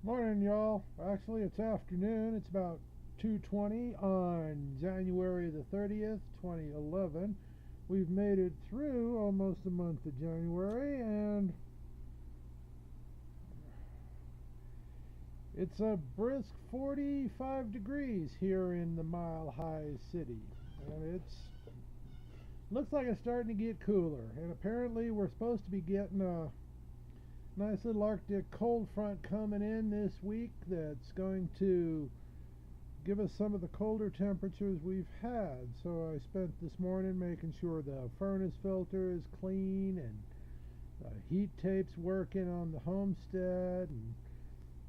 Morning, y'all. Actually, it's afternoon. It's about 2:20 on January the 30th, 2011. We've made it through almost the month of January, and it's a brisk 45 degrees here in the Mile High City. And it's looks like it's starting to get cooler. And apparently we're supposed to be getting a nice little Arctic cold front coming in this week that's going to give us some of the colder temperatures we've had. So I spent this morning making sure the furnace filter is clean and heat tape's working on the homestead and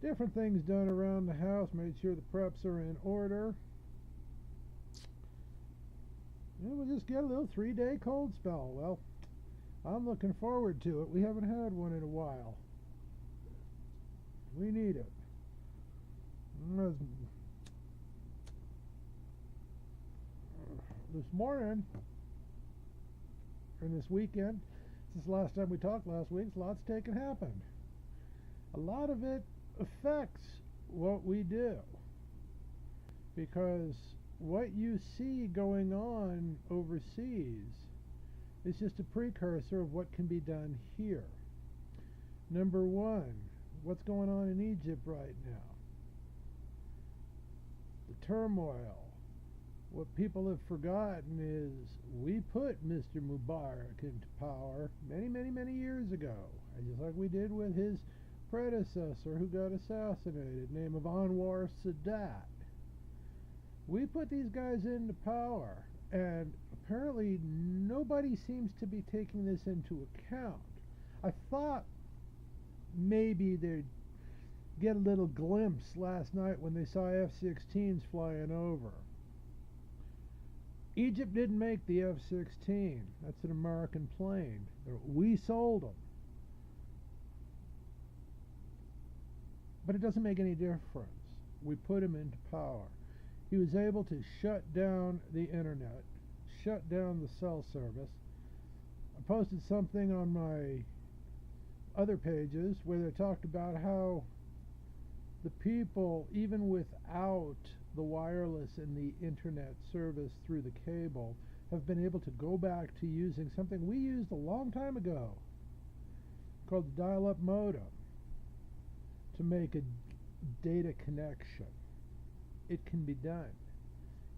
different things done around the house. Made sure the preps are in order. And we'll just get a little 3-day cold spell. Well, I'm looking forward to it. We haven't had one in a while. We need it. This morning and this weekend, since the last time we talked last week, lots taken happened. A lot of it affects what we do, because what you see going on overseas is just a precursor of what can be done here. Number one, what's going on in Egypt right now? The turmoil. What people have forgotten is we put Mr. Mubarak into power many years ago, just like we did with his predecessor who got assassinated, name of Anwar Sadat. We put these guys into power, and apparently nobody seems to be taking this into account. I thought maybe they'd get a little glimpse last night when they saw F-16s flying over. Egypt didn't make the F-16. That's an American plane. We sold them. But it doesn't make any difference. We put him into power. He was able to shut down the internet, shut down the cell service. I posted something on my other pages where they talked about how the people, even without the wireless and the internet service through the cable, have been able to go back to using something we used a long time ago called the dial-up modem to make a data connection. It can be done.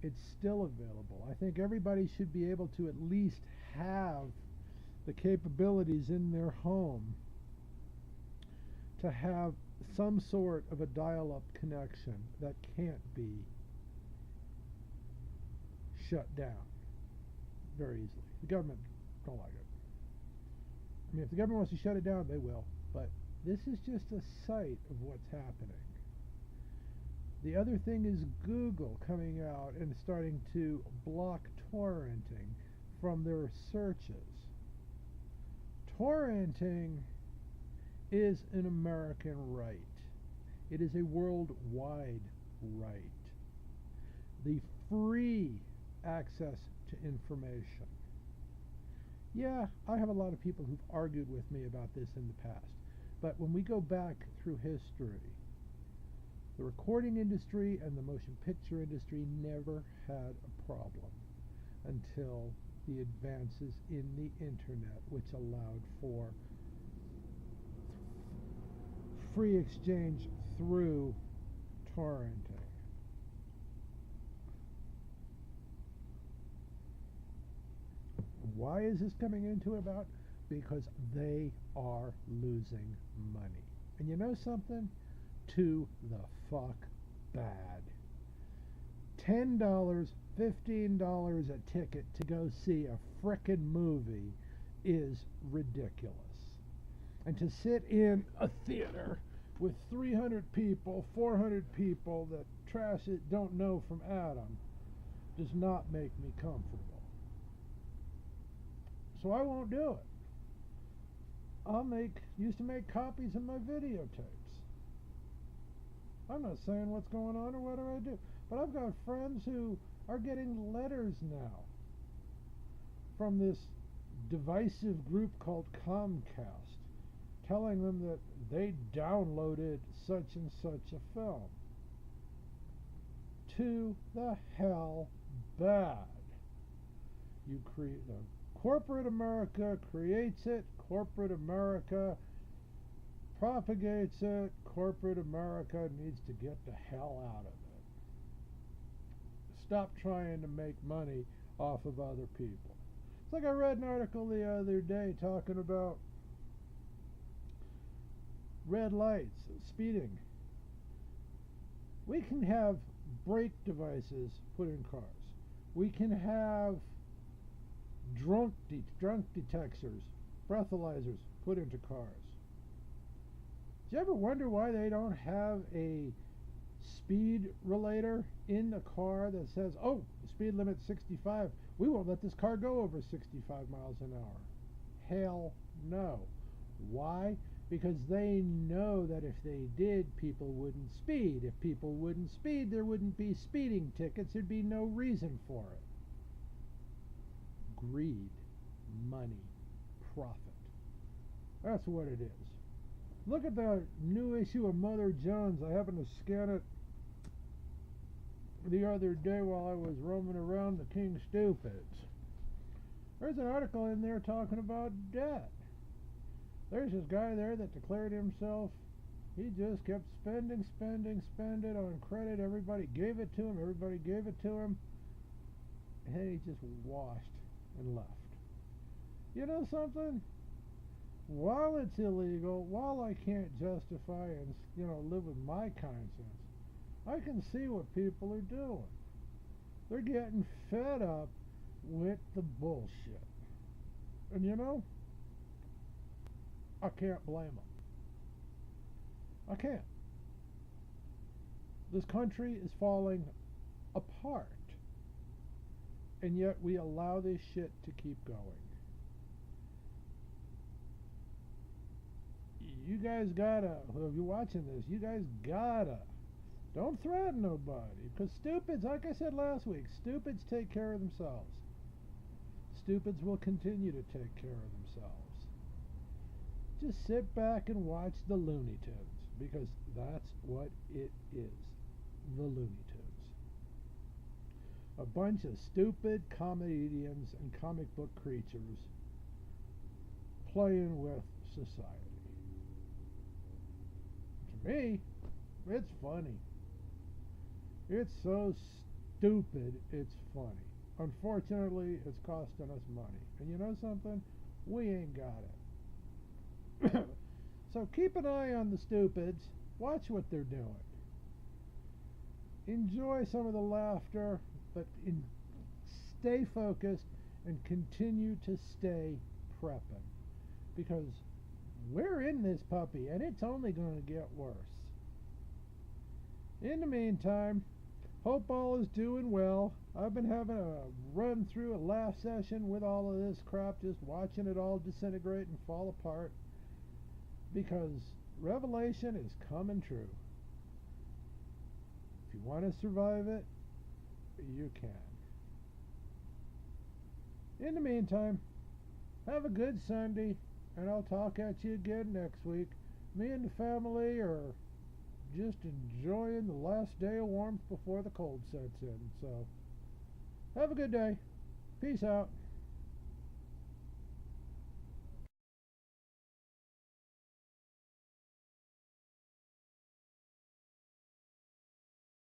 It's still available. I think everybody should be able to at least have the capabilities in their home to have some sort of a dial-up connection that can't be shut down very easily. The government don't like it. I mean, if the government wants to shut it down, they will. But this is just a sight of what's happening. The other thing is Google coming out and starting to block torrenting from their searches. Torrenting is an American right. It is a worldwide right. The free access to information. Yeah, I have a lot of people who've argued with me about this in the past. But when we go back through history, the recording industry and the motion picture industry never had a problem until the advances in the internet, which allowed for free exchange through torrenting. Why is this coming into about? Because they are losing money. And you know something? To the fuck bad. $10, $15 a ticket to go see a frickin' movie is ridiculous. And to sit in a theater with 300 people, 400 people that trash it don't know from Adam does not make me comfortable. So I won't do it. Used to make copies of my videotapes. I'm not saying what's going on or what do I do, but I've got friends who are getting letters now from this divisive group called Comcast telling them that they downloaded such and such a film. To the hell bad. You create corporate America creates it, corporate America propagates it, corporate America needs to get the hell out of it. Stop trying to make money off of other people. It's like I read an article the other day talking about red lights, speeding. We can have brake devices put in cars. We can have drunk detectors, breathalyzers put into cars. Do you ever wonder why they don't have a speed relator in the car that says, oh, the speed limit's 65, we won't let this car go over 65 miles an hour? Hell no. Why? Because they know that if they did, people wouldn't speed. If people wouldn't speed, there wouldn't be speeding tickets. There'd be no reason for it. Greed, money, profit. That's what it is. Look at the new issue of Mother Jones. I happened to scan it the other day while I was roaming around the King Stupids. There's an article in there talking about debt. There's this guy there that declared himself, he just kept spending on credit. Everybody gave it to him, and he just washed and left. You know something? While it's illegal, while I can't justify and live with my conscience, I can see what people are doing. They're getting fed up with the bullshit. And I can't blame them. I can't. This country is falling apart. And yet we allow this shit to keep going. You guys gotta, if you're watching this, you guys gotta, don't threaten nobody. Because stupids, like I said last week, stupids take care of themselves. Stupids will continue to take care of themselves. Just sit back and watch the Looney Tunes, because that's what it is. The Looney Tunes. A bunch of stupid comedians and comic book creatures playing with society. To me, it's funny. It's so stupid, it's funny. Unfortunately, it's costing us money. And you know something? We ain't got it. So keep an eye on the stupids. Watch what they're doing. Enjoy some of the laughter, but stay focused and continue to stay prepping. Because we're in this puppy, and it's only going to get worse. In the meantime, hope all is doing well. I've been having a run through a laugh session with all of this crap, just watching it all disintegrate and fall apart. Because revelation is coming true. If you want to survive it, you can. In the meantime, have a good Sunday, and I'll talk at you again next week. Me and the family are just enjoying the last day of warmth before the cold sets in. So, have a good day. Peace out.